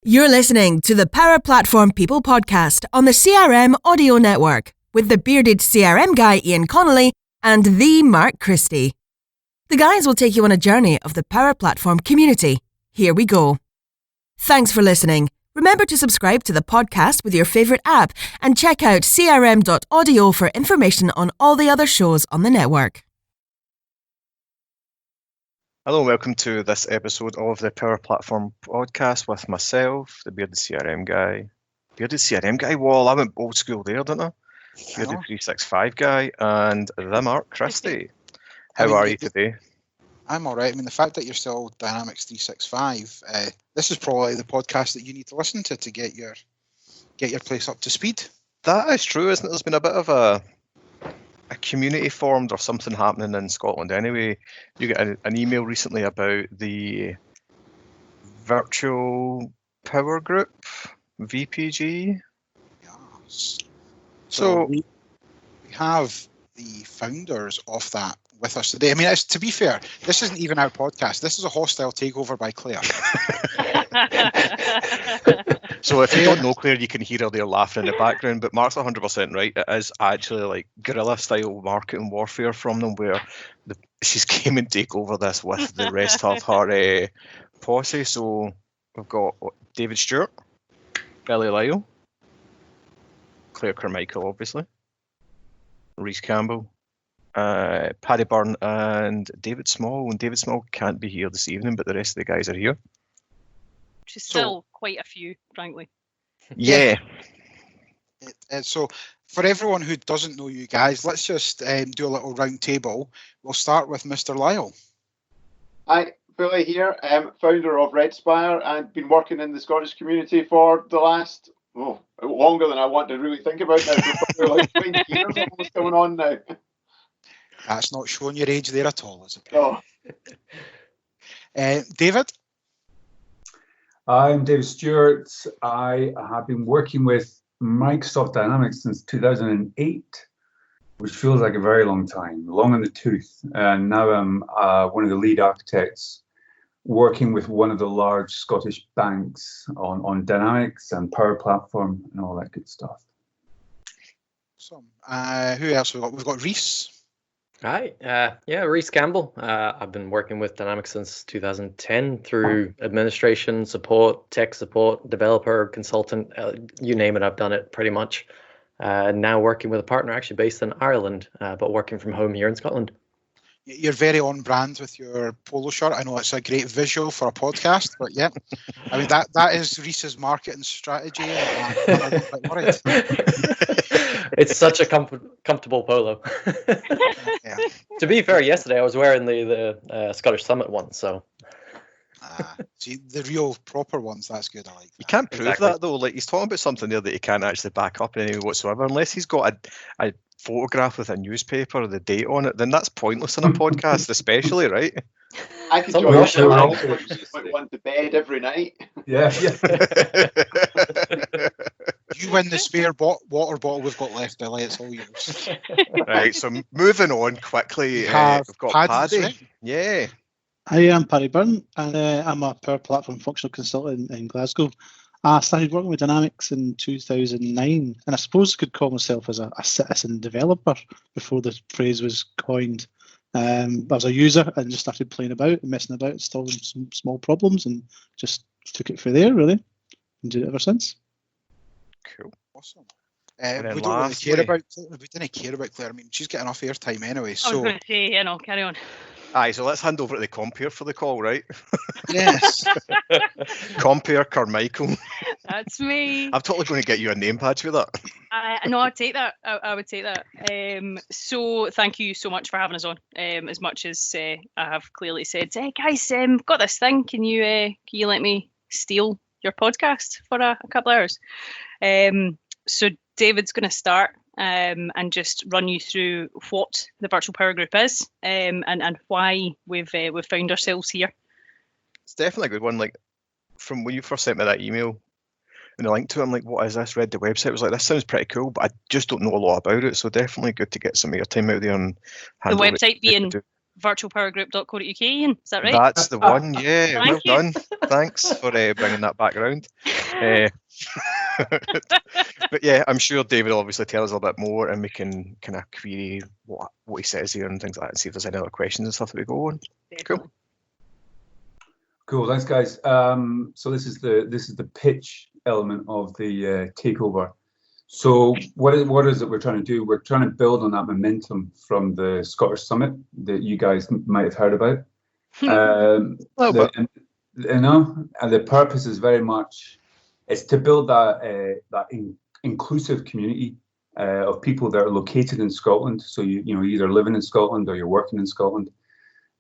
You're listening to the Power Platform People podcast on the CRM Audio Network with the bearded CRM guy Ian Connolly and the Mark Christie. The guys will take you on a journey of the Power Platform community. Here we go. Thanks for listening. Remember to subscribe to the podcast with your favourite app and check out crm.audio for information on all the other shows on the network. Hello and welcome to this episode of the Power Platform podcast with myself, the bearded CRM guy. Bearded CRM guy? Whoa, I went old school there, didn't I? Bearded 365 guy and the Mark Christie. How are you today? I'm all right. I mean, the fact that you're still Dynamics 365, this is probably the podcast that you need to listen to get your place up to speed. That is true, isn't it? There's been a bit of a community formed or something happening in Scotland anyway. You get an email recently about the Virtual Power Group, VPG. Yes. So we have the founders of that with us today. I mean, to be fair, this isn't even our podcast. This is a hostile takeover by Claire. So if you don't know Claire, you can hear her there laughing in the background, but Mark's 100% right. It is actually like guerrilla style marketing warfare from them where she's came and take over this with the rest of her posse. So we've got David Stewart, Billy Lyle, Claire Carmichael obviously, Rhys Campbell, Paddy Byrne and David Small. And David Small can't be here this evening, but the rest of the guys are here. Which is still quite a few, frankly. Yeah. So for everyone who doesn't know you guys, let's just do a little round table. We'll start with Mr. Lyle. Hi, Billy here, founder of Redspire and been working in the Scottish community for the last, longer than I want to really think about now. Probably like 20 years almost coming on now. That's not showing your age there at all, is it? Oh. David? I'm David Stewart. I have been working with Microsoft Dynamics since 2008, which feels like a very long time, long in the tooth. And now I'm one of the lead architects working with one of the large Scottish banks on Dynamics and Power Platform and all that good stuff. Awesome. Who else we got? We've got Rhys. Hi, Rhys Campbell. I've been working with Dynamics since 2010 through administration, support, tech support, developer, consultant, you name it, I've done it pretty much. Now working with a partner actually based in Ireland, but working from home here in Scotland. You're very on brand with your polo shirt. I know it's a great visual for a podcast, but yeah, I mean that is Rhys's marketing strategy. I'm quite worried. It's such a comfortable polo. Yeah. To be fair, yesterday I was wearing the Scottish Summit one, so. See, the real proper ones, that's good. I like that. You can't prove that though. Like he's talking about something there that he can't actually back up in any way whatsoever, unless he's got a photograph with a newspaper with the date on it. Then that's pointless in a podcast, especially, right? I could join up and I just like want to bed every night. Yeah. You win the spare water bottle we've got left, Billy. It's all yours. Right, so moving on quickly, we've got Paddy. Yeah. Hi, I'm Paddy Byrne, and I'm a Power Platform functional consultant in Glasgow. I started working with Dynamics in 2009, and I suppose I could call myself as a citizen developer before the phrase was coined. I was a user and just started playing about and messing about, solving some small problems, and just took it from there, really, and did it ever since. Cool. Awesome. We don't really care about Claire. We didn't care about Claire. I mean, she's getting enough airtime anyway. So. I was going to say, carry on. Aye, so let's hand over to the compere for the call, right? Yes. Compere Carmichael. That's me. I'm totally going to get you a name badge for that. No, I'd take that. I would take that. So thank you so much for having us on. As much as I have clearly said, hey guys, got this thing. Can you let me steal your podcast for a couple hours? So David's going to start and just run you through what the Virtual Power Group is and why we've found ourselves here. It's definitely a good one. Like from when you first sent me that email and the link to it, I'm like, what is this? Read the website. I was like, this sounds pretty cool, but I just don't know a lot about it. So definitely good to get some airtime out there and the website being virtualpowergroup.co.uk, Ian, is that right? That's the one, yeah. Thank Well you. done. Thanks for bringing that back around. But yeah, I'm sure David will obviously tell us a little bit more, and we can kind of query what he says here and things like that, and see if there's any other questions and stuff that we go on. Cool. Cool, thanks guys. So this is the pitch element of the takeover. So what is it we're trying to do? We're trying to build on that momentum from the Scottish Summit that you guys might have heard about. The purpose is very much it's to build that inclusive community of people that are located in Scotland. So you're either living in Scotland or you're working in Scotland,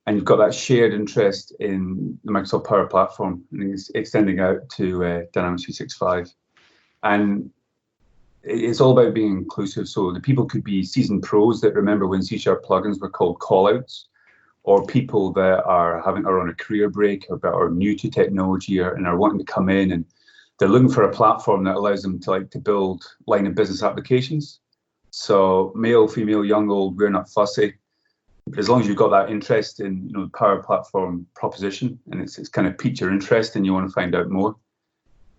and you've got that shared interest in the Microsoft Power Platform, and it's extending out to Dynamics 365. And it's all about being inclusive. So the people could be seasoned pros that remember when C# plugins were called callouts, or people that are on a career break or that are new to technology and are wanting to come in, and they're looking for a platform that allows them to build line of business applications. So male, female, young, old, we're not fussy. But as long as you've got that interest in the Power Platform proposition, and it's kind of piqued your interest and you want to find out more.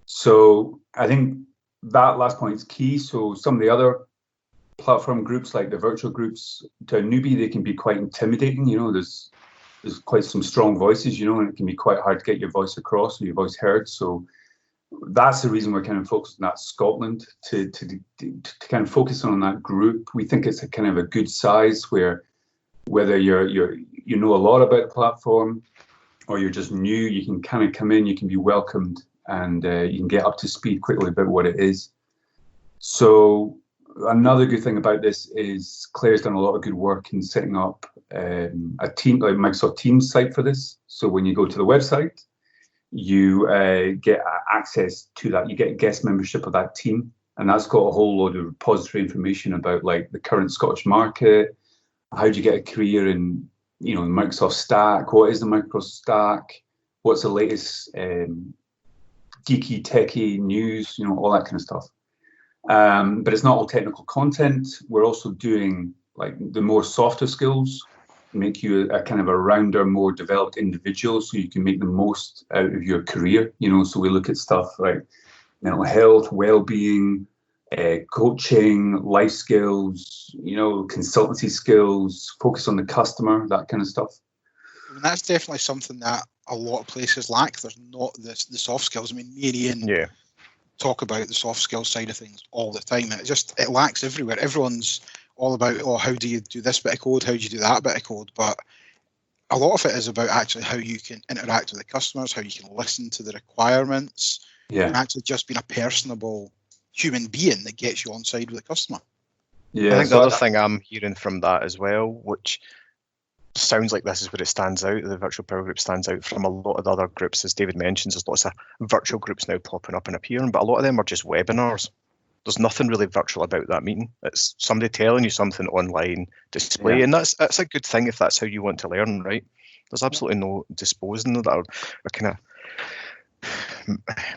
So I think that last point is key. So some of the other platform groups, like the virtual groups, to a newbie, they can be quite intimidating. There's quite some strong voices, and it can be quite hard to get your voice across or your voice heard. So that's the reason we're kind of focused on that Scotland, to kind of focus on that group. We think it's a kind of a good size where whether you know a lot about the platform or you're just new, you can kind of come in, you can be welcomed, and you can get up to speed quickly about what it is. So another good thing about this is Claire's done a lot of good work in setting up a team, like Microsoft Teams site for this. So when you go to the website, you get access to that. You get guest membership of that team, and that's got a whole load of repository information about like the current Scottish market. How do you get a career in the Microsoft stack? What is the Microsoft stack? What's the latest geeky, techie news? All that kind of stuff. But it's not all technical content. We're also doing like the more softer skills, make you a kind of a rounder, more developed individual, so you can make the most out of your career. So we look at stuff like mental health, well-being, coaching, life skills, consultancy skills, focus on the customer, that kind of stuff. And that's definitely something that a lot of places lack. There's not the soft skills. I mean, me and Iain talk about the soft skills side of things all the time. It lacks everywhere. Everyone's all about, how do you do this bit of code? How do you do that bit of code? But a lot of it is about actually how you can interact with the customers, how you can listen to the requirements, and actually just being a personable human being that gets you on side with the customer. I think the other thing I'm hearing from that as well, which sounds like this is where it stands out, the virtual power group stands out from a lot of the other groups, as David mentions. There's lots of virtual groups now popping up and appearing, but a lot of them are just webinars. There's nothing really virtual about that meeting. It's somebody telling you something online display, and that's a good thing if that's how you want to learn, right? There's absolutely no disposing of that or kind of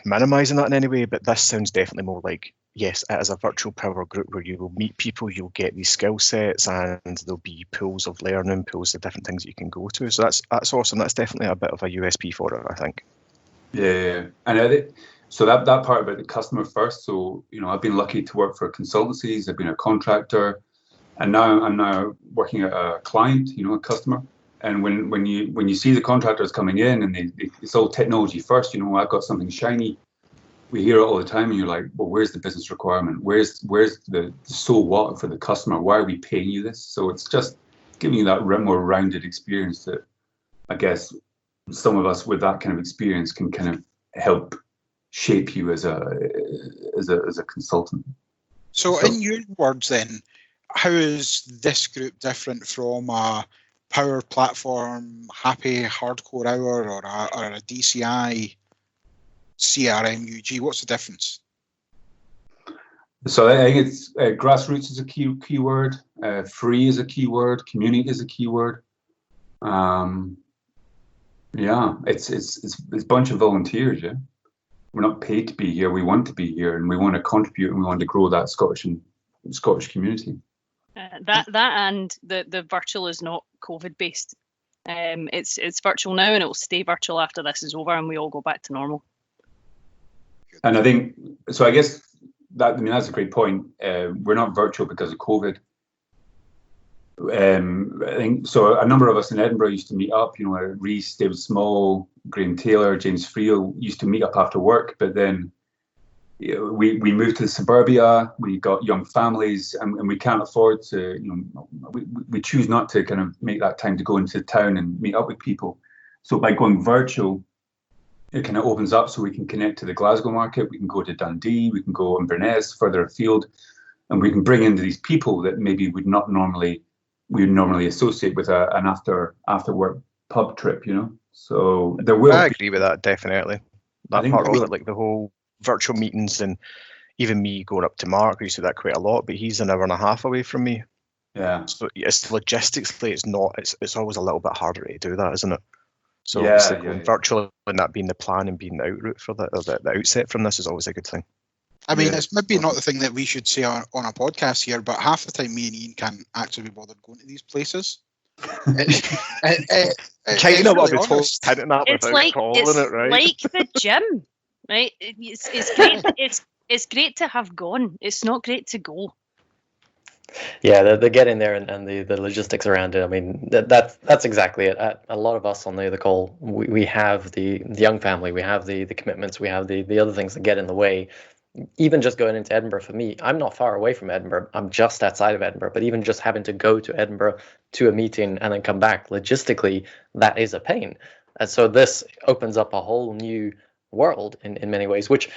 minimizing that in any way, but this sounds definitely more like, yes, it is a virtual power group where you will meet people, you'll get these skill sets, and there'll be pools of learning, pools of different things that you can go to. So that's awesome. That's definitely a bit of a USP for it, I think. Yeah, and so that part about the customer first. So I've been lucky to work for consultancies. I've been a contractor, and now I'm working at a client, a customer. And when you see the contractors coming in and it's all technology first, I've got something shiny. We hear it all the time, and you're like, well, where's the business requirement? Where's the so what for the customer? Why are we paying you this? So it's just giving you that more rounded experience that I guess some of us with that kind of experience can kind of help shape you as a consultant. So in your words then, how is this group different from a Power Platform Happy Hardcore Hour or a DCI CRM UG? What's the difference? So I think it's grassroots is a key word, free is a key word, community is a key word. It's a bunch of volunteers. Yeah, we're not paid to be here. We want to be here, and we want to contribute, and we want to grow that Scottish community. That and the virtual is not COVID based. It's virtual now, and it will stay virtual after this is over, and we all go back to normal. Good. And I think so. I guess that's a great point. We're not virtual because of COVID. I think so. A number of us in Edinburgh used to meet up. Reese, David Small, Graham Taylor, James Friel used to meet up after work. But then we moved to suburbia. We got young families, and we can't afford to. We choose not to kind of make that time to go into town and meet up with people. So by going virtual, it kind of opens up so we can connect to the Glasgow market. We can go to Dundee. We can go Inverness, further afield, and we can bring in these people that maybe we would normally associate with an after work pub trip. So there will. I agree with that, definitely. That part of it, like the whole virtual meetings, and even me going up to Mark, I used to do that quite a lot, but he's an hour and a half away from me. Yeah. So it's logistically, it's always a little bit harder to do that, isn't it? So going virtual and that being the plan and being the out route for the outset from this is always a good thing. I mean, it's maybe not the thing that we should say on a podcast here, but half the time me and Ian can't actually be bothered going to these places. Kind of what I've been told, hinting at without calling it, right? Like the gym, right? It's great. It's great to have gone. It's not great to go. Yeah, the getting there and the logistics around it. I mean, that's exactly it. A lot of us on the call, we have the young family, we have the commitments, we have the other things that get in the way. Even just going into Edinburgh, for me, I'm not far away from Edinburgh. I'm just outside of Edinburgh. But even just having to go to Edinburgh to a meeting and then come back, logistically, that is a pain. And so this opens up a whole new world in many ways, which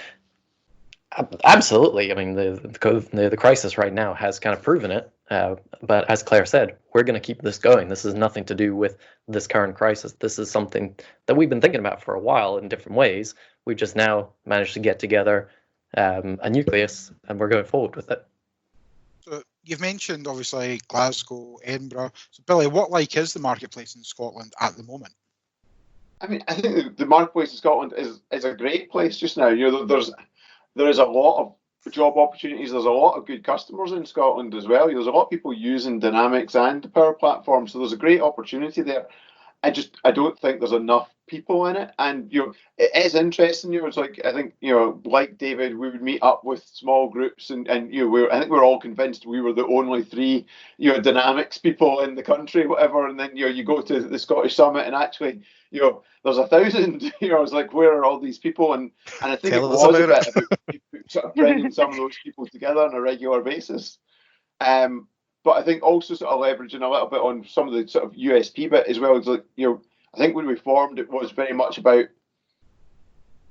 absolutely, I mean, the crisis right now has kind of proven it. But as Claire said, we're going to keep this going. This has nothing to do with this current crisis. This is something that we've been thinking about for a while in different ways. We've just now managed to get together a nucleus, and we're going forward with it. So you've mentioned obviously Glasgow, Edinburgh. So Billy, what is the marketplace in Scotland at the moment? I mean, I think the marketplace in Scotland is a great place just now. There is a lot of job opportunities. There's a lot of good customers in Scotland as well. There's a lot of people using Dynamics and the Power Platform, so there's a great opportunity there. I don't think there's enough people in it, and it is interesting. It's like, I think like David, we would meet up with small groups, and I think we're all convinced we were the only 3 Dynamics people in the country, whatever. And then you go to the Scottish Summit, and actually there's 1,000. I was like, where are all these people? And I think it was a bit about sort of bringing some of those people together on a regular basis. But I think also sort of leveraging a little bit on some of the sort of USP bit as well. It's like, I think when we formed, it was very much about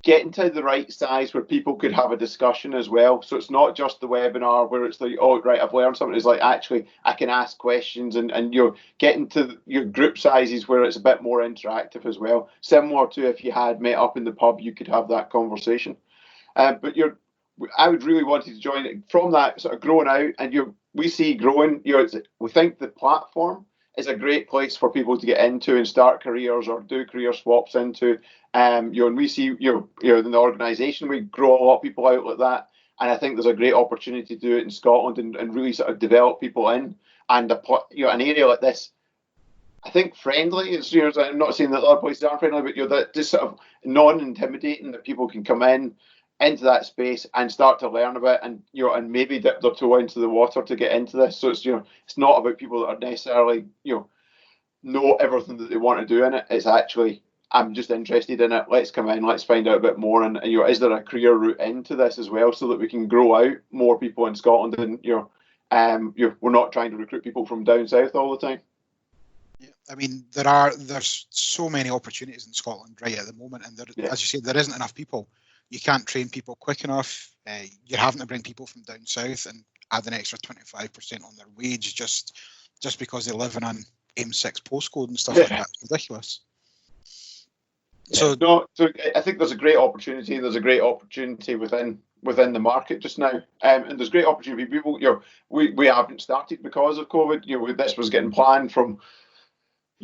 getting to the right size where people could have a discussion as well. So it's not just the webinar where it's like, oh, right, I've learned something. It's like, actually, I can ask questions, and you're getting to your group sizes where it's a bit more interactive as well. Similar to if you had met up in the pub, you could have that conversation. But I would really want you to join it from that sort of growing out, and we see growing. We think the platform is a great place for people to get into and start careers or do career swaps into. And we see in the organisation we grow a lot of people out like that, and I think there's a great opportunity to do it in Scotland and really sort of develop people in. And an area like this, I think friendly is. I'm not saying that other places aren't friendly, but that just sort of non-intimidating, that people can come into that space and start to learn about, and maybe dip their toe into the water to get into this. So it's it's not about people that are necessarily know everything that they want to do in it. It's actually, I'm just interested in it. Let's come in, let's find out a bit more, and is there a career route into this as well, so that we can grow out more people in Scotland, and we're not trying to recruit people from down south all the time. Yeah, I mean, there's so many opportunities in Scotland right at the moment, and as you said, there isn't enough people. You can't train people quick enough. You're having to bring people from down south and add an extra 25% on their wage just because they live in an M6 postcode and stuff like that. It's ridiculous. So I think there's a great opportunity. There's a great opportunity within the market just now, and there's great opportunity for people. We haven't started because of COVID. This was getting planned from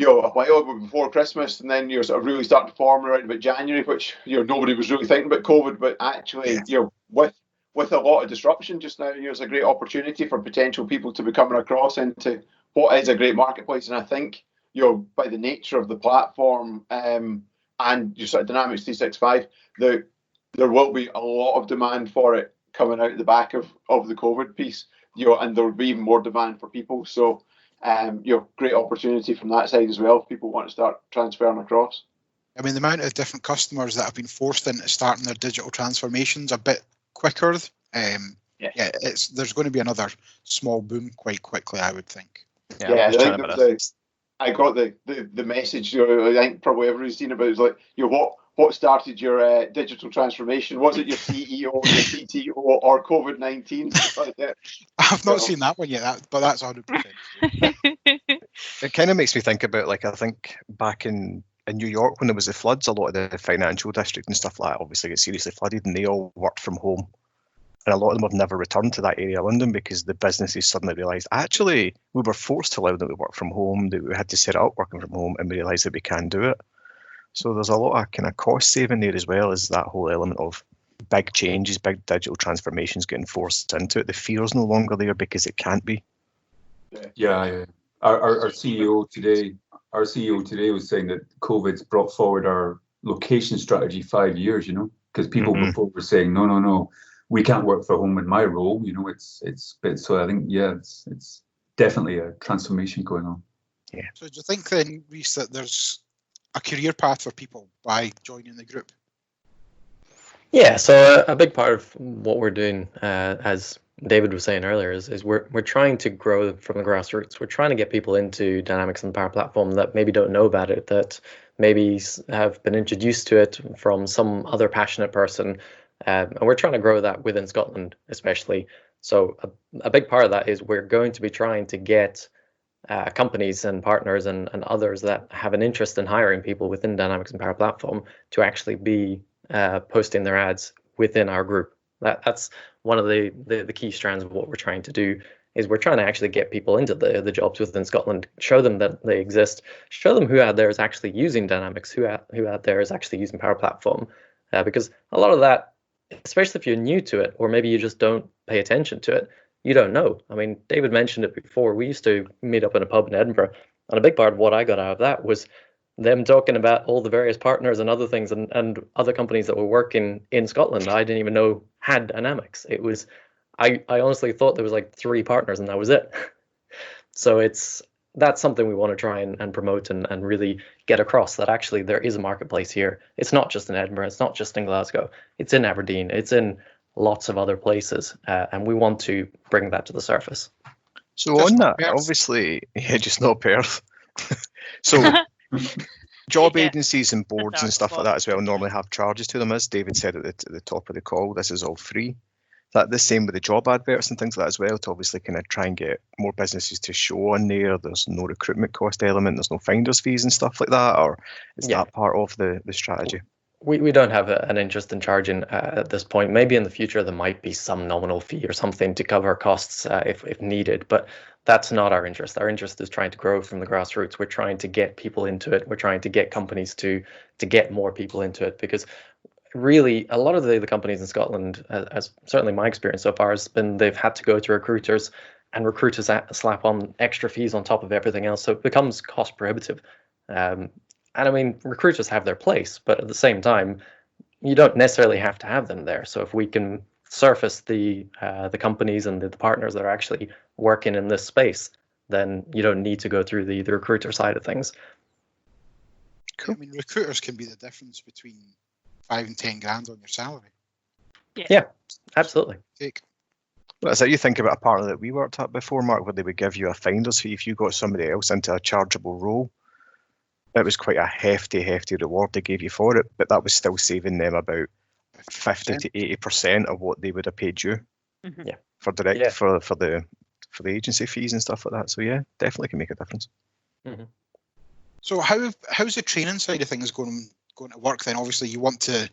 a while before Christmas, and then sort of really starting to form around about January, which nobody was really thinking about COVID, but actually with a lot of disruption just now, it's a great opportunity for potential people to be coming across into what is a great marketplace. And I think by the nature of the platform and your sort of Dynamics 365, there will be a lot of demand for it coming out the back of the COVID piece, and there will be even more demand for people. So, great opportunity from that side as well if people want to start transferring across. I mean, the amount of different customers that have been forced into starting their digital transformations a bit quicker. There's going to be another small boom quite quickly, I would think. I think I got the message. I think probably everybody's seen about. It's like, what started your digital transformation? Was it your CEO, your CTO, or COVID-19? I've not seen that one yet, but that's 100%. It kind of makes me think about, like, I think back in New York when there was the floods, a lot of the financial district and stuff like that obviously get seriously flooded, and they all worked from home. And a lot of them have never returned to that area of London because the businesses suddenly realised, actually, we were forced to allow them to work from home, that we had to set it up working from home, and we realised that we can do it. So there's a lot of kind of cost saving there, as well as that whole element of big changes, big digital transformations getting forced into it. The fear's no longer there because it can't be. Yeah. Our CEO today was saying that COVID's brought forward our location strategy 5 years, because people before were saying, no, we can't work from home in my role. So I think, it's definitely a transformation going on. Yeah. So do you think then, Rhys, that there's a career path for people by joining the group? Yeah, so a big part of what we're doing, as David was saying earlier, is we're trying to grow from the grassroots. We're trying to get people into Dynamics and Power Platform that maybe don't know about it, that maybe have been introduced to it from some other passionate person. And we're trying to grow that within Scotland, especially. So a big part of that is we're going to be trying to get companies and partners and others that have an interest in hiring people within Dynamics and Power Platform to actually be posting their ads within our group. That's one of the key strands of what we're trying to do, is we're trying to actually get people into the jobs within Scotland, show them that they exist, show them who out there is actually using Dynamics, who out there is actually using Power Platform, because a lot of that, especially if you're new to it, or maybe you just don't pay attention to it, you don't know. I mean, David mentioned it before. We used to meet up in a pub in Edinburgh, and a big part of what I got out of that was them talking about all the various partners and other things and other companies that were working in Scotland I didn't even know had Dynamics. It was, I honestly thought there was like 3 partners and that was it. So that's something we want to try and promote and really get across, that actually there is a marketplace here. It's not just in Edinburgh, it's not just in Glasgow, it's in Aberdeen, it's in lots of other places, and we want to bring that to the surface. So just on that, Perth. Obviously, just not Perth. So job agencies and boards and stuff like that as well normally have charges to them. As David said at the top of the call, this is all free. That the same with the job adverts and things like that as well, to obviously kind of try and get more businesses to show on there. There's no recruitment cost element, there's no finder's fees and stuff like that, or is that part of the strategy? We don't have an interest in charging at this point. Maybe in the future there might be some nominal fee or something to cover costs if needed, but that's not our interest. Our interest is trying to grow from the grassroots. We're trying to get people into it. We're trying to get companies to get more people into it, because really a lot of the companies in Scotland, as certainly my experience so far has been, they've had to go to recruiters, and recruiters slap on extra fees on top of everything else, so it becomes cost prohibitive. And I mean, recruiters have their place, but at the same time, you don't necessarily have to have them there. So if we can surface the companies and the partners that are actually working in this space, then you don't need to go through the recruiter side of things. Cool. I mean, recruiters can be the difference between 5 and 10 grand on your salary. Yeah, absolutely. Well, so you think about a partner that we worked at before, Mark, where they would give you a finder's fee if you got somebody else into a chargeable role. It was quite a hefty reward they gave you for it, but that was still saving them about 50 to 80% of what they would have paid you. Yeah, for direct for the agency fees and stuff like that. So yeah, definitely can make a difference. Mm-hmm. So how's the training side of things going to work then? Obviously, you want to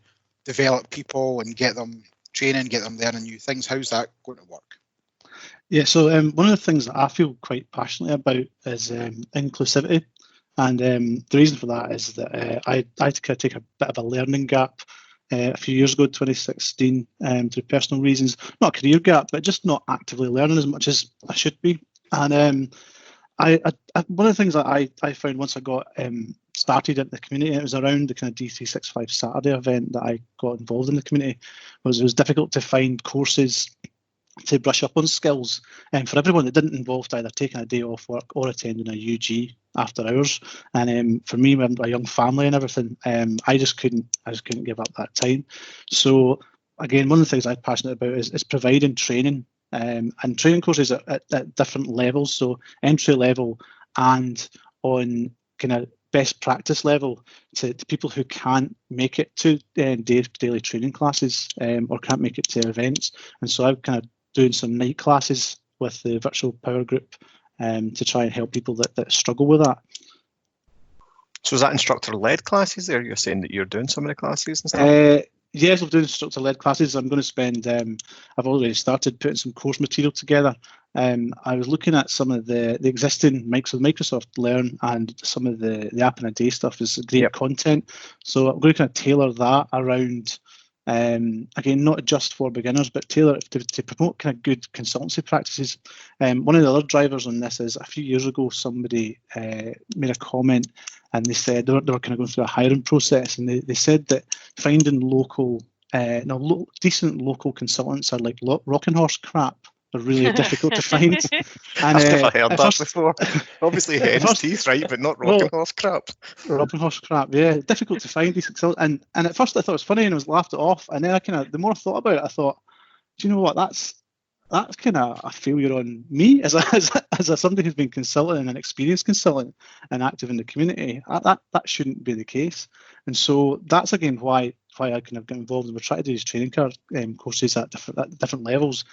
develop people and get them training, get them learning new things. How's that going to work? Yeah, so one of the things that I feel quite passionately about is inclusivity. And the reason for that is that I had to take a bit of a learning gap a few years ago, 2016, through personal reasons. Not a career gap, but just not actively learning as much as I should be. And I one of the things that I found once I got started at the community. It was around the kind of D365 Saturday event that I got involved in the community. It was difficult to find courses to brush up on skills, and for everyone that didn't involve either taking a day off work or attending a UG after hours. And for me, with a young family and everything, I just couldn't give up that time. So again, one of the things I'm passionate about is providing training, and training courses at different levels, so entry level and on kind of best practice level to people who can't make it to daily training classes, or can't make it to events. And so I'm kind of doing some night classes with the virtual power group to try and help people that struggle with that. So is that instructor-led classes there? You're saying that you're doing some of the classes and stuff? Yes, I'm doing instructor-led classes. I'm going to spend, I've already started putting some course material together. I was looking at some of the existing Microsoft Learn and some of the app in a day stuff is great content. So I'm going to kind of tailor that around, again, not just for beginners, but tailor it to promote kind of good consultancy practices. One of the other drivers on this is a few years ago, somebody made a comment and they said they were kind of going through a hiring process, and they said that finding decent local consultants are like rocking horse crap. They're really difficult to find. And, I've never heard that before. Obviously, hen's teeth, right, but not rocking horse crap. Rocking horse crap, yeah. Difficult to find these consultants. And at first I thought it was funny and I was laughed it off. And then the more I thought about it, I thought, do you know what? That's kind of a failure on me as somebody who's been consulting, an experienced consultant and active in the community. That shouldn't be the case. And so that's again why I kind of get involved, and we're trying to do these training courses at different levels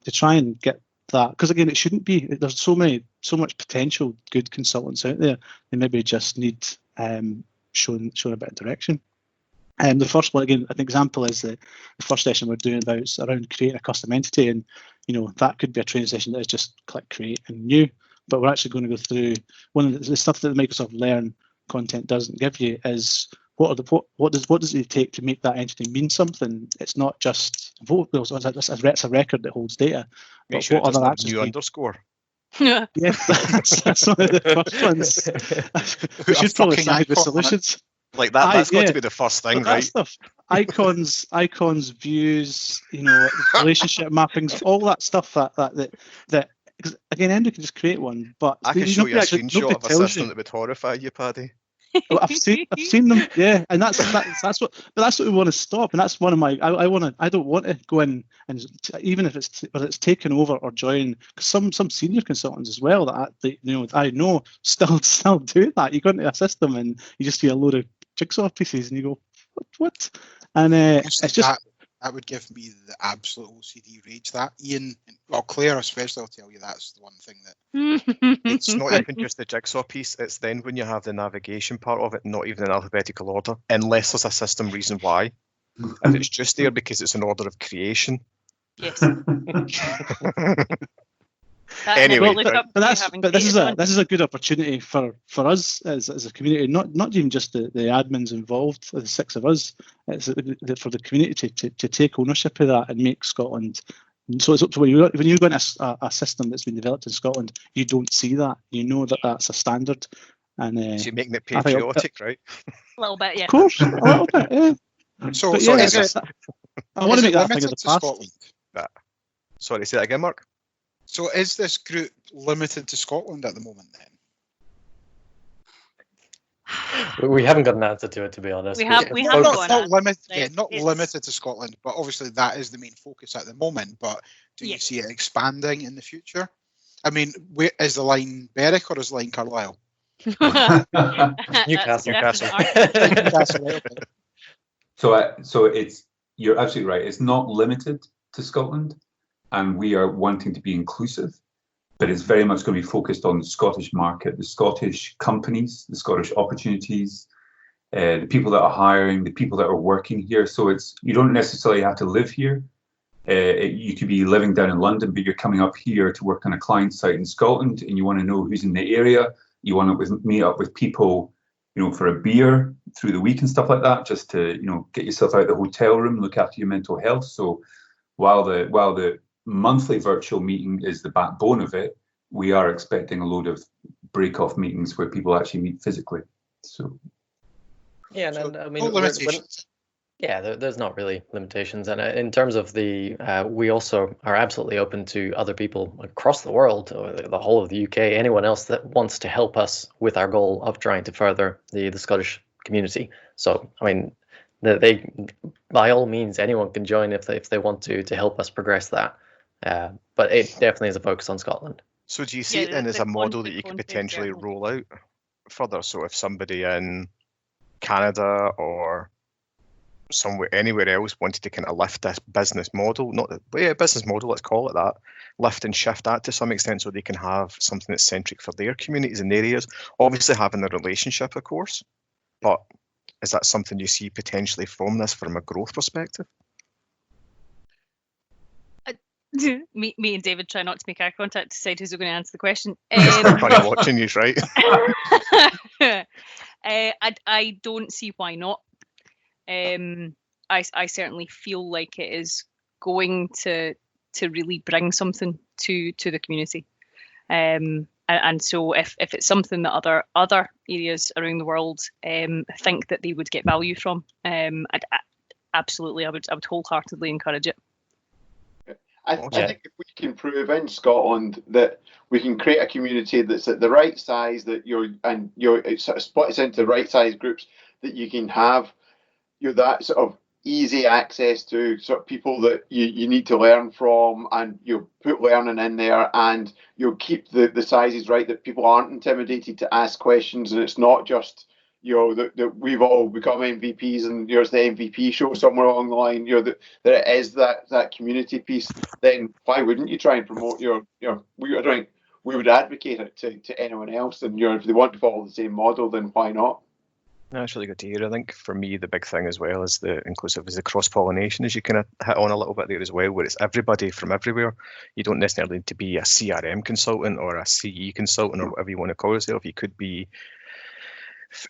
to try and get that, because again, it shouldn't be. There's so much potential good consultants out there. They maybe just need shown a bit of direction. And the first one, again, an example is the first session we're doing around creating a custom entity, and that could be a training session that is just click create and new. But we're actually going to go through one of the stuff that the Microsoft Learn content doesn't give you is what does it take to make that entity mean something? It's not just it's a record that holds data. Make sure it doesn't have new underscore. Yeah, that's one of the first ones. We should probably start with solutions. Like that. That's got to be the first thing, right? Stuff. Icons, views, relationship mappings, all that stuff that again, Andrew can just create one. But I can show you a screenshot of a system that would horrify you, Paddy. Well, I've seen them, yeah, and that's what we want to stop, and that's one of my. I don't want to go in and even if it's taken over or join, because some senior consultants as well that I know still do that. You go into a system and you just see a load of jigsaw pieces and you go, what? And it's just. That would give me the absolute OCD rage. That Ian, well, Claire especially, I'll tell you that's the one thing that it's not even just the jigsaw piece. It's then when you have the navigation part of it, not even in alphabetical order, unless there's a system reason why. And it's just there because it's an order of creation. Yes. Anyway, but this is a good opportunity for us as a community, not even just the admins involved, the six of us. It's for the community to take ownership of that and make Scotland. So it's up to when you go into a system that's been developed in Scotland, you don't see that. You know that that's a standard. And so you're making it patriotic, right? A little bit, yeah. Of course, a little bit, yeah. So I want to make that thing of the past. Scotland? Sorry, say that again, Mark. So is this group limited to Scotland at the moment then? We haven't got an answer to it, to be honest. We have not limited to Scotland, but obviously that is the main focus at the moment. But do you see it expanding in the future? I mean, where is the line Berwick or is the line Carlisle? Newcastle. So you're absolutely right. It's not limited to Scotland, and we are wanting to be inclusive, but it's very much going to be focused on the Scottish market, the Scottish companies, the Scottish opportunities, the people that are hiring, the people that are working here. So you don't necessarily have to live here. You could be living down in London, but you're coming up here to work on a client site in Scotland, and you want to know who's in the area. You want to meet up with people, for a beer through the week and stuff like that, just to, get yourself out of the hotel room, look after your mental health. So while the monthly virtual meeting is the backbone of it, we are expecting a load of break-off meetings where people actually meet physically. So Yeah, So, and I mean, no limitations. there's not really limitations. And in terms of we also are absolutely open to other people across the world, or the whole of the UK, anyone else that wants to help us with our goal of trying to further the Scottish community. So, I mean, they by all means, anyone can join if they want to help us progress that. But it definitely is a focus on Scotland. So do you see it then as a model that you could potentially roll out further? So if somebody in Canada or somewhere anywhere else wanted to kind of lift this business model, business model, let's call it that, lift and shift that to some extent so they can have something that's centric for their communities and areas, obviously having a relationship, of course, but is that something you see potentially from this from a growth perspective? Me and David try not to make eye contact to decide who's going to answer the question. Funny watching you, right? I don't see why not. I certainly feel like it is going to really bring something to the community. And so if it's something that other areas around the world think that they would get value from, I'd absolutely I would wholeheartedly encourage it. I think if we can prove in Scotland that we can create a community that's at the right size, that it sort of splits into the right size groups, that you can have that sort of easy access to sort of people that you need to learn from, and you put learning in there, and you'll keep the sizes right, that people aren't intimidated to ask questions, and it's not just that we've all become MVPs and there's the MVP show somewhere along the line, that it is that community piece. Then why wouldn't you try and promote we would advocate it to anyone else, and if they want to follow the same model, then why not? That's really good to hear. I think for me, the big thing as well is the cross-pollination, as you kind of hit on a little bit there as well, where it's everybody from everywhere. You don't necessarily need to be a CRM consultant or a CE consultant or whatever you want to call yourself. You could be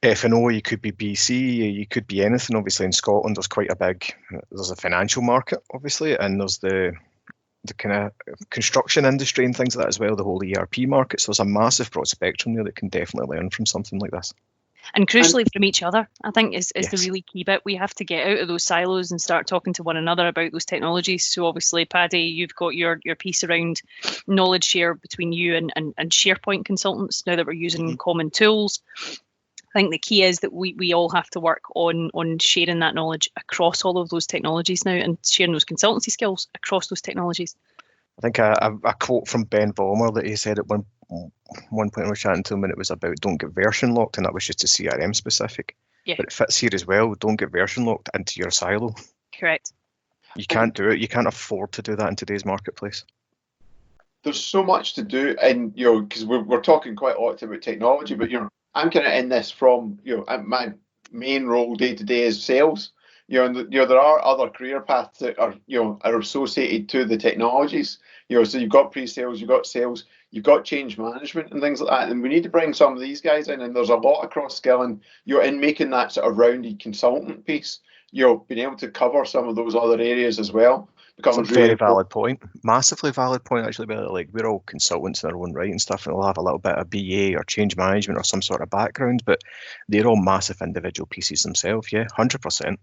F&O, you could be BC, you could be anything. Obviously in Scotland, there's a financial market, obviously, and there's the kind of construction industry and things like that as well, the whole ERP market. So there's a massive broad spectrum there that can definitely learn from something like this. And crucially from each other, I think is the really key bit. We have to get out of those silos and start talking to one another about those technologies. So obviously, Paddy, you've got your piece around knowledge share between you and SharePoint consultants now that we're using common tools. I think the key is that we all have to work on sharing that knowledge across all of those technologies now, and sharing those consultancy skills across those technologies. I think a quote from Ben Vollmer that he said at one point I was chatting to him, and it was about don't get version locked, and that was just a CRM specific. Yeah. But it fits here as well. Don't get version locked into your silo. Correct. You can't do it. You can't afford to do that in today's marketplace. There's so much to do, and because we're talking quite a lot about technology, but I'm kind of in this from my main role day to day is sales. And there are other career paths that are associated to the technologies. So you've got pre-sales, you've got sales, you've got change management and things like that. And we need to bring some of these guys in. And there's a lot of cross skilling. In making that sort of rounded consultant piece. Being able to cover some of those other areas as well. It's a very valid point, massively valid point actually. Like we're all consultants in our own right and stuff, and we'll have a little bit of BA or change management or some sort of background, but they're all massive individual pieces themselves. Yeah, 100%.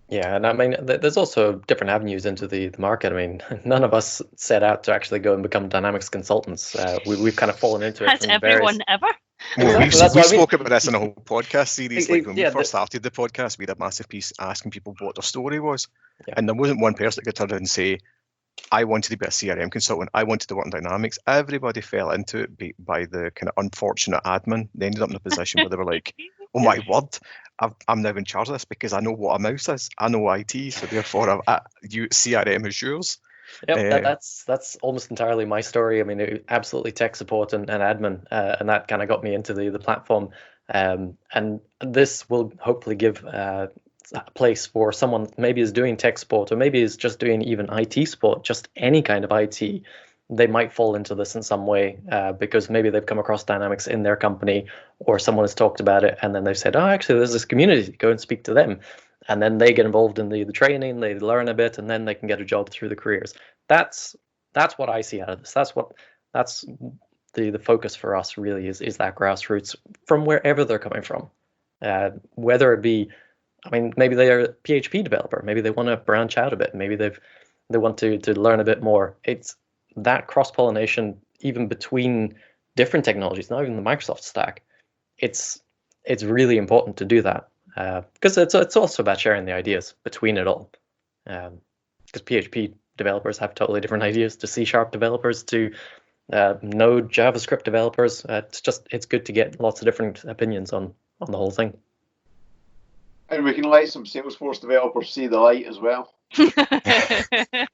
Yeah, and I mean, there's also different avenues into the market. I mean, none of us set out to actually go and become Dynamics consultants. We've kind of fallen into it. Has everyone ever? Well, we spoke about this in a whole podcast series. Like when we first started the podcast, we had a massive piece asking people what their story was. Yeah. And there wasn't one person that could turn around and say, I wanted to be a CRM consultant. I wanted to work in Dynamics. Everybody fell into it by the kind of unfortunate admin. They ended up in a position where they were like, oh my word, I'm now in charge of this because I know what a mouse is. I know IT, so therefore CRM is yours. Yep, that's almost entirely my story. I mean, absolutely tech support and admin, and that kind of got me into the platform. And this will hopefully give a place for someone maybe is doing tech support or maybe is just doing even IT support, just any kind of IT. They might fall into this in some way because maybe they've come across Dynamics in their company or someone has talked about it and then they've said, oh, actually, there's this community, go and speak to them. And then they get involved in the training, they learn a bit, and then they can get a job through the careers. That's what I see out of this. That's the focus for us really is that grassroots from wherever they're coming from. Whether it be, I mean, maybe they're a PHP developer, maybe they want to branch out a bit, maybe they want to learn a bit more. It's that cross-pollination even between different technologies, not even the Microsoft stack. It's really important to do that, because it's also about sharing the ideas between it all. Because PHP developers have totally different ideas to C# developers, to Node JavaScript developers. It's good to get lots of different opinions on the whole thing. And we can let some Salesforce developers see the light as well.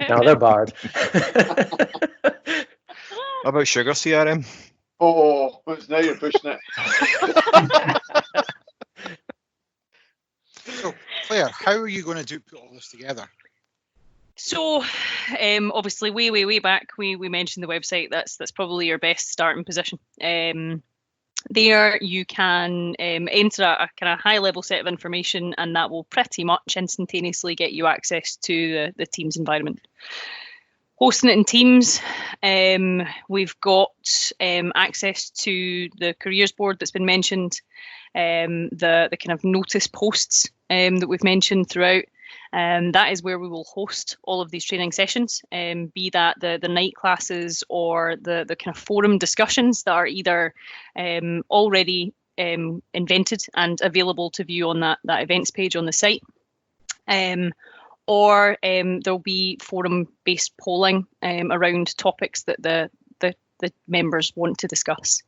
Now they're barred. How about Sugar CRM? Oh, now you're pushing it. So, Claire, how are you going to put all this together? So, obviously, way back, we mentioned the website. That's probably your best starting position. There you can enter a kind of high-level set of information, and that will pretty much instantaneously get you access to the Teams environment. Hosting it in Teams, we've got access to the careers board that's been mentioned, the kind of notice posts that we've mentioned throughout. That is where we will host all of these training sessions, be that the night classes or the kind of forum discussions that are either already invented and available to view on that events page on the site, or there'll be forum-based polling around topics that the members want to discuss.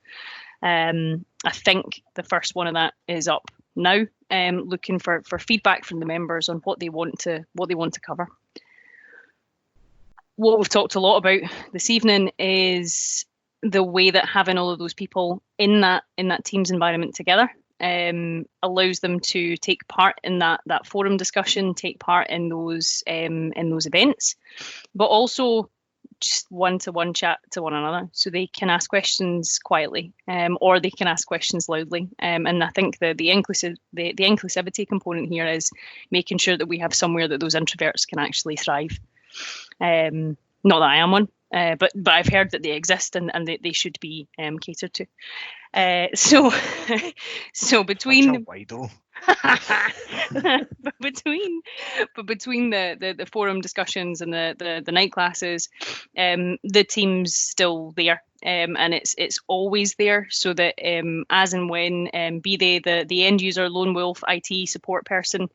I think the first one of that is up now, looking for feedback from the members on what they want to cover. What we've talked a lot about this evening is the way that having all of those people in that Teams environment together allows them to take part in that forum discussion, take part in those events, but also just one-to-one chat to one another, so they can ask questions quietly, or they can ask questions loudly. And I think the inclusivity component here is making sure that we have somewhere that those introverts can actually thrive. Not that I am one, but I've heard that they exist and they should be catered to. So between between the forum discussions and the night classes, the team's still there, and it's always there, so that as and when, be they the end user lone wolf IT support person,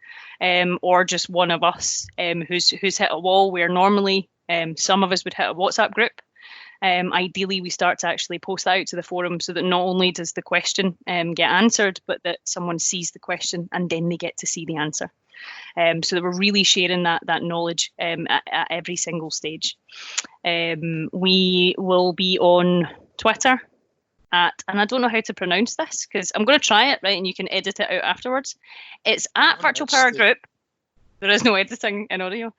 or just one of us who's hit a wall where normally some of us would hit a WhatsApp group. Ideally, we start to actually post that out to the forum, so that not only does the question get answered, but that someone sees the question and then they get to see the answer. So that we're really sharing that knowledge at every single stage. We will be on Twitter and I don't know how to pronounce this, because I'm going to try it, right, and you can edit it out afterwards. It's at Virtual Power Group. There is no editing in audio.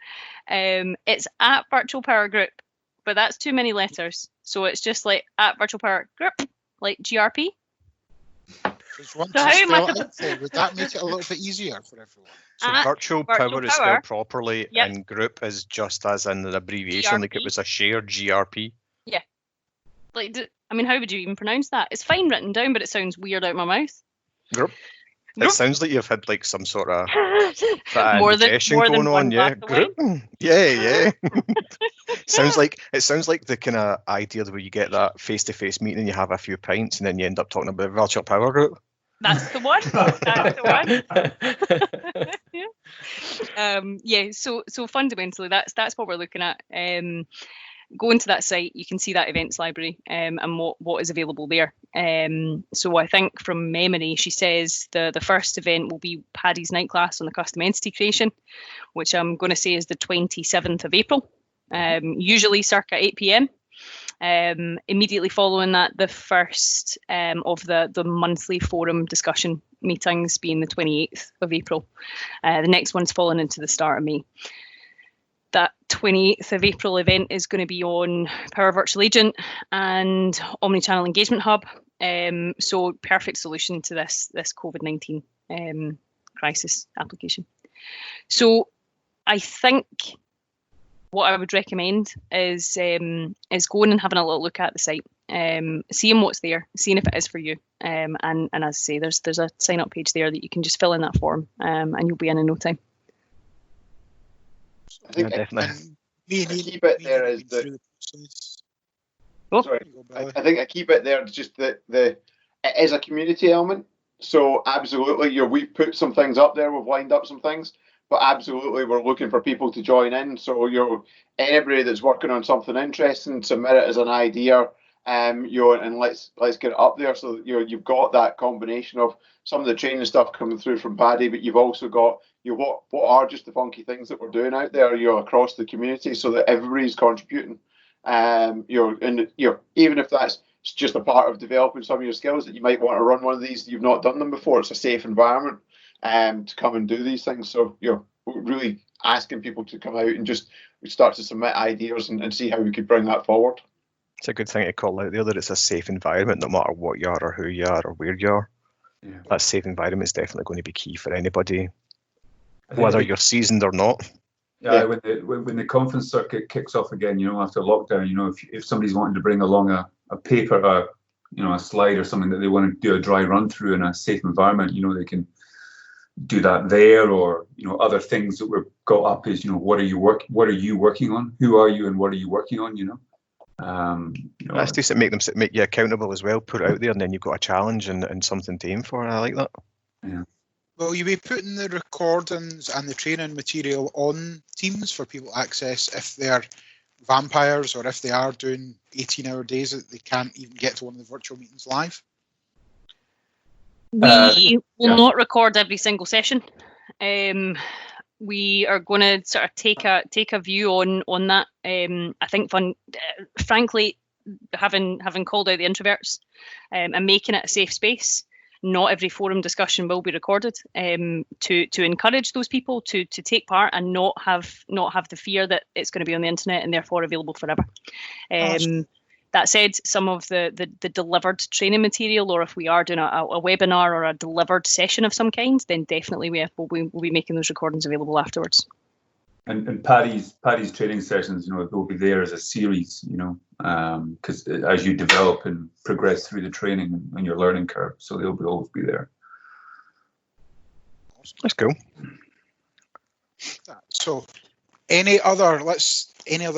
It's at Virtual Power Group, but that's too many letters. So it's just like at Virtual Power Group, like GRP. Would that make it a little bit easier for everyone? So virtual power is spelled properly, yep. And group is just as in an abbreviation, GRP. Like it was a shared GRP. Yeah. Like, I mean, how would you even pronounce that? It's fine written down, but it sounds weird out my mouth. Group. It sounds like you've had like some sort of indigestion going on, yeah. Group. Yeah. Sounds like the kind of idea where you get that face-to-face meeting and you have a few pints and then you end up talking about virtual power group. That's the one. Yeah. So fundamentally, that's what we're looking at. Go into that site, you can see that events library and what is available there. So I think from memory, she says the first event will be Paddy's night class on the custom entity creation, which I'm going to say is the 27th of April, usually circa 8 p.m. Immediately following that, the first of the monthly forum discussion meetings being the 28th of April. The next one's falling into the start of May. That 28th of April event is going to be on Power Virtual Agent and Omnichannel Engagement Hub. So perfect solution to this COVID-19 crisis application. So I think what I would recommend is going and having a little look at the site, seeing what's there, seeing if it is for you. And as I say, there's a sign up page there that you can just fill in that form, and you'll be in no time. I think definitely. The key bit there is that. Sorry, I think a key bit there is just that it is a community element. So absolutely, we've put some things up there, we've lined up some things, but absolutely we're looking for people to join in. So anybody that's working on something interesting, submit it as an idea, and let's get it up there. So you've got that combination of some of the training stuff coming through from Paddy, but you've also got what are just the funky things that we're doing out there, across the community, so that everybody's contributing. Even if that's just a part of developing some of your skills, that you might want to run one of these, you've not done them before. It's a safe environment to come and do these things. So we're really asking people to come out and just start to submit ideas and see how we could bring that forward. It's a good thing to call out there that it's a safe environment, no matter what you are or who you are or where you are. Yeah. That safe environment is definitely going to be key for anybody, whether you're seasoned or not. Yeah, when the conference circuit kicks off again, after lockdown, if somebody's wanting to bring along a paper, a slide or something that they want to do a dry run through in a safe environment, they can do that there, or other things that we've got up is what are you working on, who are you, and what are you working on, that's decent. Make you accountable as well, put it out there, and then you've got a challenge and something to aim for. I like that. Yeah. Will you be putting the recordings and the training material on Teams for people to access if they're vampires, or if they are doing 18-hour days that they can't even get to one of the virtual meetings live? We will not record every single session. We are going to sort of take a view on that. I think, frankly, having called out the introverts and making it a safe space, not every forum discussion will be recorded, to encourage those people to take part and not have the fear that it's going to be on the internet and therefore available forever. That said, some of the delivered training material, or if we are doing a webinar or a delivered session of some kind, then definitely we'll be making those recordings available afterwards. And Paddy's training sessions, they'll be there as a series, because as you develop and progress through the training and your learning curve, so they'll always be there. That's cool. So, any other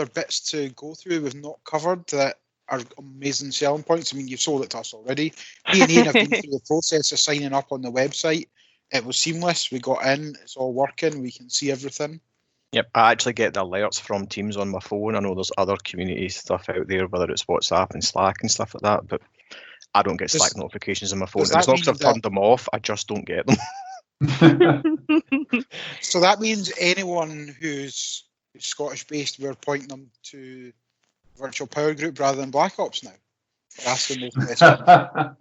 bits to go through we've not covered that are amazing selling points? I mean, you've sold it to us already. Me and Ian have been through the process of signing up on the website. It was seamless. We got in. It's all working. We can see everything. Yep, I actually get the alerts from Teams on my phone. I know there's other community stuff out there, whether it's WhatsApp and Slack and stuff like that, but I don't get Slack notifications on my phone. As long as I've turned them off, I just don't get them. So that means anyone who's Scottish-based, we're pointing them to Virtual Power Group rather than Black Ops now. We're asking those questions.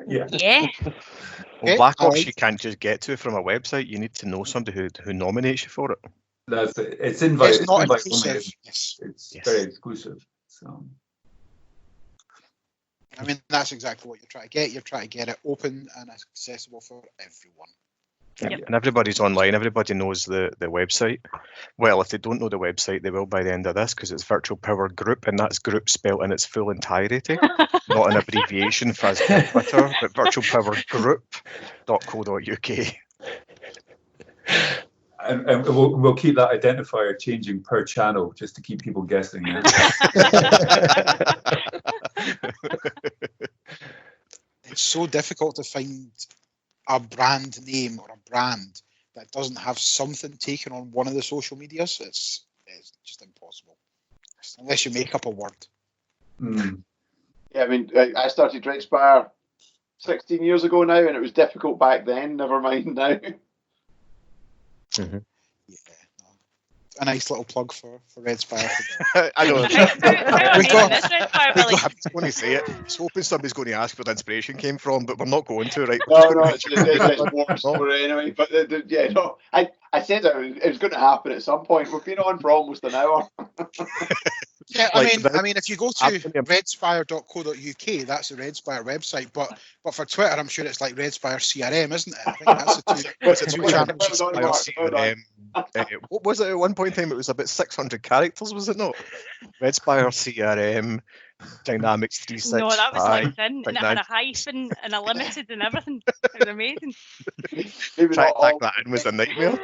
Yeah. Well, Black Ops you can't just get to from a website. You need to know somebody who nominates you for it. That's it. It's invite. It's not invite inclusive. It's very exclusive. So, I mean, that's exactly what you're trying to get. You're trying to get it open and accessible for everyone. Yep. And everybody's online. Everybody knows the website. Well, if they don't know the website, they will by the end of this, because it's Virtual Power Group, and that's group spelled in its full entirety, not an abbreviation for Twitter, but virtualpowergroup.co.uk. And we'll keep that identifier changing per channel just to keep people guessing. Yeah? It's so difficult to find a brand name or a brand that doesn't have something taken on one of the social medias. It's just impossible unless you make up a word. Mm. Yeah, I mean, I started Drakespire 16 years ago now, and it was difficult back then. Never mind now. Mm-hmm. Yeah, a nice little plug for Red Spire. I know. I was going to say it. I was hoping somebody's going to ask where the inspiration came from, but we're not going to, right? No, it's more story anyway. But yeah, no, I said it was going to happen at some point. We've been on for almost an hour. Yeah, I mean, if you go to redspire.co.uk, that's the Red Spire website. But for Twitter, I'm sure it's like Red Spire CRM, isn't it? I think that's the two channels. what was it at one point in time? It was about 600 characters, was it not? Red Spire CRM, Dynamics 365. No, that was like thin, and it had a hyphen and a limited and everything. It was amazing. Maybe Trying not to tack all. that in was a nightmare.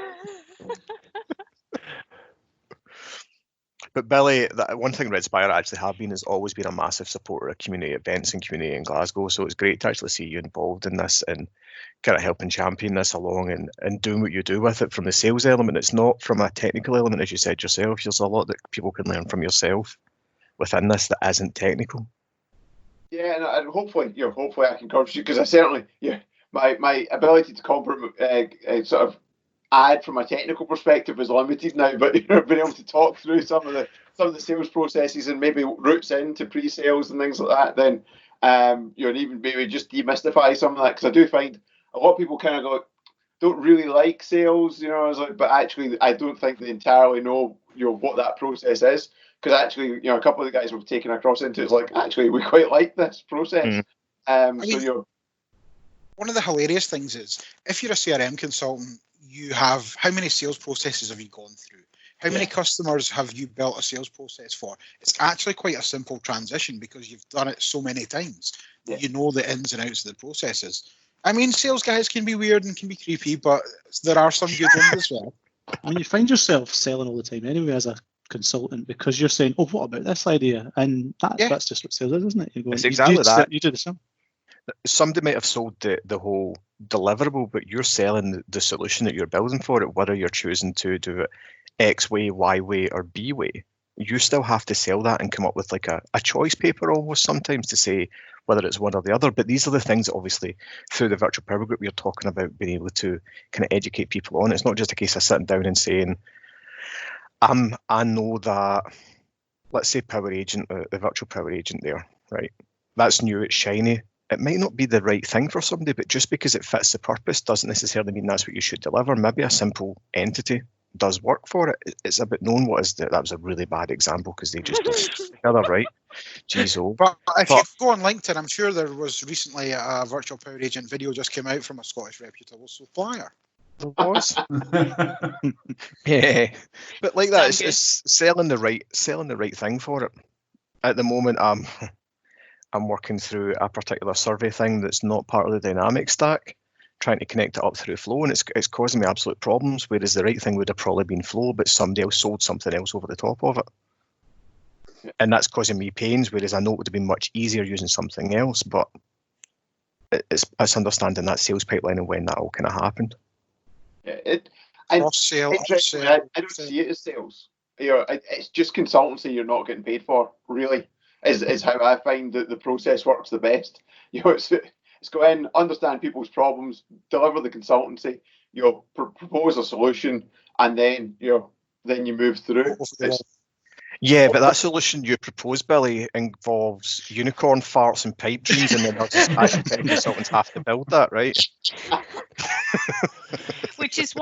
But Billy, that one thing Red Spire actually have been has always been a massive supporter of community events and community in Glasgow. So it's great to actually see you involved in this and kind of helping champion this along and doing what you do with it from the sales element. It's not from a technical element, as you said yourself. There's a lot that people can learn from yourself within this that isn't technical. Yeah, and hopefully I can encourage you, because I certainly, my ability to sort of add from a technical perspective is limited now, but being able to talk through some of the sales processes and maybe routes into pre-sales and things like that, then and even maybe just demystify some of that, because I do find a lot of people kind of don't really like sales, I was like, but actually I don't think they entirely know what that process is, because actually a couple of the guys we've taken across into it's like, actually we quite like this process. One of the hilarious things is, if you're a CRM consultant, you have, how many sales processes have you gone through? How many customers have you built a sales process for? It's actually quite a simple transition because you've done it so many times. Yeah. You know the ins and outs of the processes. I mean, sales guys can be weird and can be creepy, but there are some good ones as well. I mean, you find yourself selling all the time anyway as a consultant, because you're saying, "Oh, what about this idea?" And that's just what sales is, isn't it? You're going, it's exactly that. You do the same. Somebody might have sold the whole deliverable, but you're selling the solution that you're building for it, whether you're choosing to do it X way, Y way, or B way. You still have to sell that and come up with like a choice paper almost sometimes to say whether it's one or the other. But these are the things that obviously through the virtual power group you're talking about being able to kind of educate people on. It's not just a case of sitting down and saying, I know that, let's say Power Agent, the virtual Power Agent there, right? That's new, it's shiny. It might not be the right thing for somebody, but just because it fits the purpose doesn't necessarily mean that's what you should deliver. Maybe a simple entity does work for it. It's about knowing what is that was a really bad example because they just don't fit together, right? Jeez, oh. But if you go on LinkedIn, I'm sure there was recently a virtual Power Agent video just came out from a Scottish reputable supplier. There was. Yeah, but like that, it's selling the right thing for it. At the moment, I'm working through a particular survey thing that's not part of the dynamic stack, trying to connect it up through Flow, and it's causing me absolute problems, whereas the right thing would have probably been Flow, but somebody else sold something else over the top of it. And that's causing me pains, whereas I know it would have been much easier using something else, but it's understanding that sales pipeline and when that all kind of happened. Yeah, Cross-sale, upsell. I don't see it as sales. It's just consultancy you're not getting paid for, really. Is how I find that the process works the best. It's go in, understand people's problems, deliver the consultancy, propose a solution, and then you move through. Yeah, but that solution you propose, Billy, involves unicorn farts and pipe dreams, and then actually consultants have to build that, right? Which is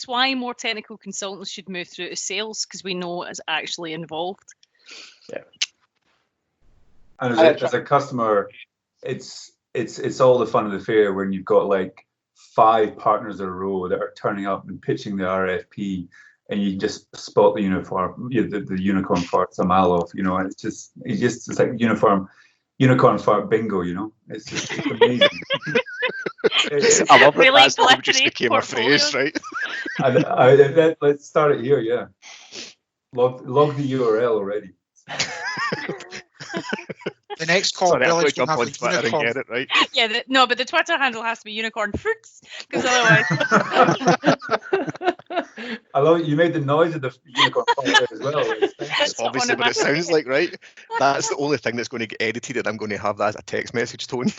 why more technical consultants should move through to sales, because we know it's actually involved. Yeah. And as a customer, it's all the fun of the fair when you've got like 5 partners in a row that are turning up and pitching the RFP, and you just spot the unicorn farts a mile off, and it's like unicorn fart bingo, it's amazing. I love really that. That just became a phrase, right? Let's start it here, yeah. Log the URL already. The next call, Billy's going to have Twitter and get it, right? Yeah, but the Twitter handle has to be unicorn fruits, because otherwise. I love it. You made the noise of the unicorn fart as well. That's obviously what it sounds like, right? That's the only thing that's going to get edited, and I'm going to have that as a text message tone.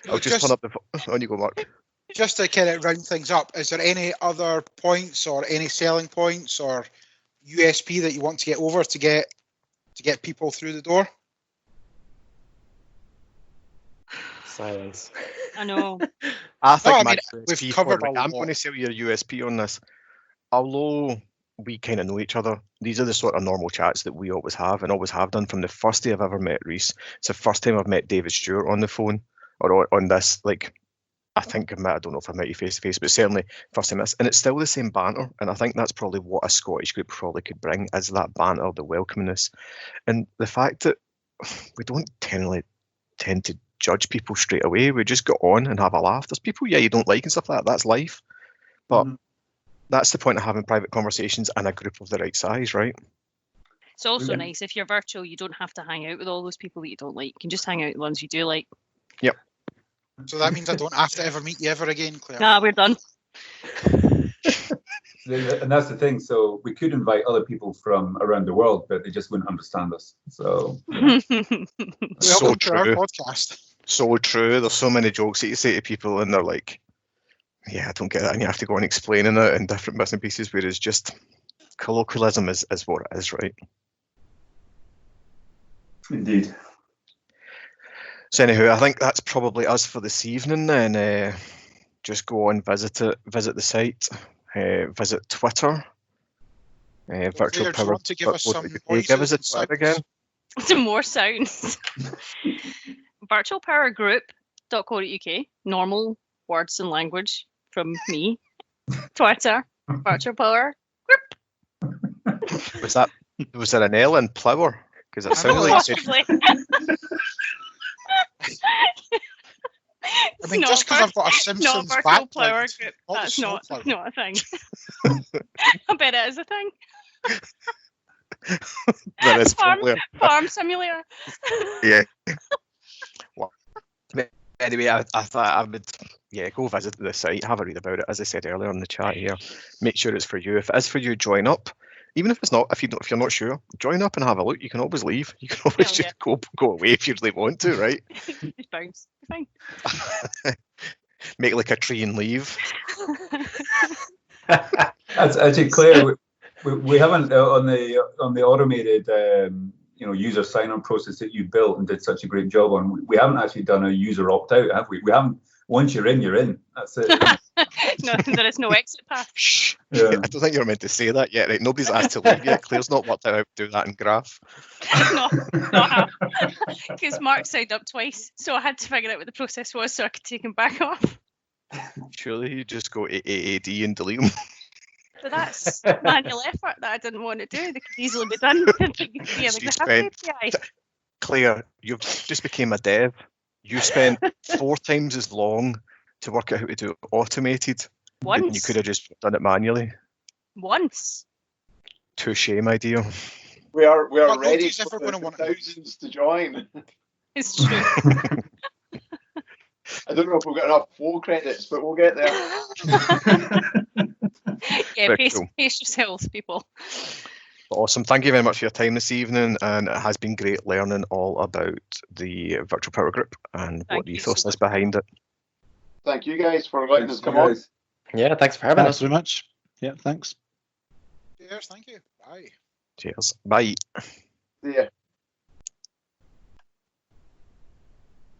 I'll just turn up the. On you go, Mark. Just to kind of round things up, is there any other points or any selling points or USP that you want to get over to get people through the door? Silence. I know. I think we've covered I'm going to sell you a USP on this. Although we kind of know each other, these are the sort of normal chats that we always have and always have done from the first day I've ever met Reese. It's the first time I've met David Stewart on the phone or on this, like, I think I don't know if I met you face to face, but certainly first time. And it's still the same banter, and I think that's probably what a Scottish group probably could bring, is that banter, the welcomingness, and the fact that we don't tend to judge people straight away. We just go on and have a laugh. There's people, you don't like and stuff like that. That's life, but that's the point of having private conversations and a group of the right size, right? It's also nice if you're virtual, you don't have to hang out with all those people that you don't like. You can just hang out with the ones you do like. Yep. So that means I don't have to ever meet you ever again, Claire. Nah, we're done. And that's the thing. So we could invite other people from around the world, but they just wouldn't understand us. So So Welcome to our true. podcast. So true. There's so many jokes that you say to people, and they're like, "Yeah, I don't get that," and you have to go and explaining it in different bits and pieces. Whereas just colloquialism is what it is, right? indeed. So anyhow, I think that's probably us for this evening. Then just go and visit the site, visit Twitter. Virtual Claire, do you Power. want to give us some Give us a voices Twitter and again. Some more sounds. virtualpowergroup.co.uk. Normal words and language from me. Twitter. Virtual Power Group. Was there an L in Plower? Because it sounded like you said Possibly. I mean, just because I've got a Not Simpsons virtual power background, group. not the That's snowplow. not a thing. I bet it is a thing. there is Farm, probably farm simulator. yeah. Well, anyway, I thought I would go visit the site, have a read about it. As I said earlier in the chat here, make sure it's for you. If it is for you, join up. Even if it's not, if you're not sure, join up and have a look. You can always leave. You can always just go away if you really want to, right? Just bounce. Fine. Make like a tree and leave. That's actually Claire. We haven't on the automated user sign-on process that you built and did such a great job on. We haven't actually done a user opt-out, have we? We haven't. Once you're in, you're in. That's it. No, there is no exit path. Shh. Yeah. I don't think you're meant to say that yet, right? Nobody's asked to leave yet. Claire's not worked out how to do that in Graph. No, not because Mark signed up twice, so I had to figure out what the process was so I could take him back off. Surely you just go AAD and delete them. But that's manual effort that I didn't want to do. They could easily be done via the You Graph spent- API. Claire, you just became a dev. You spent 4 times as long to work out how to do it automated. than You Once. could have just done it manually. Once. Touche, my dear. We are What ready notice for everyone the want- thousands to join. It's true. I don't know if we've got enough flow credits, but we'll get there. Yeah, Very pace, cool. pace yourselves, people. Awesome. Thank you very much for your time this evening, and it has been great learning all about the Virtual Power Group and Thank what the you so ethos is much. behind it. Thank you guys for letting Thanks, us come you on. guys. Yeah, thanks for having Thanks us. very much. Yeah, thanks. Cheers, thank you. Bye. Cheers. Bye. See ya.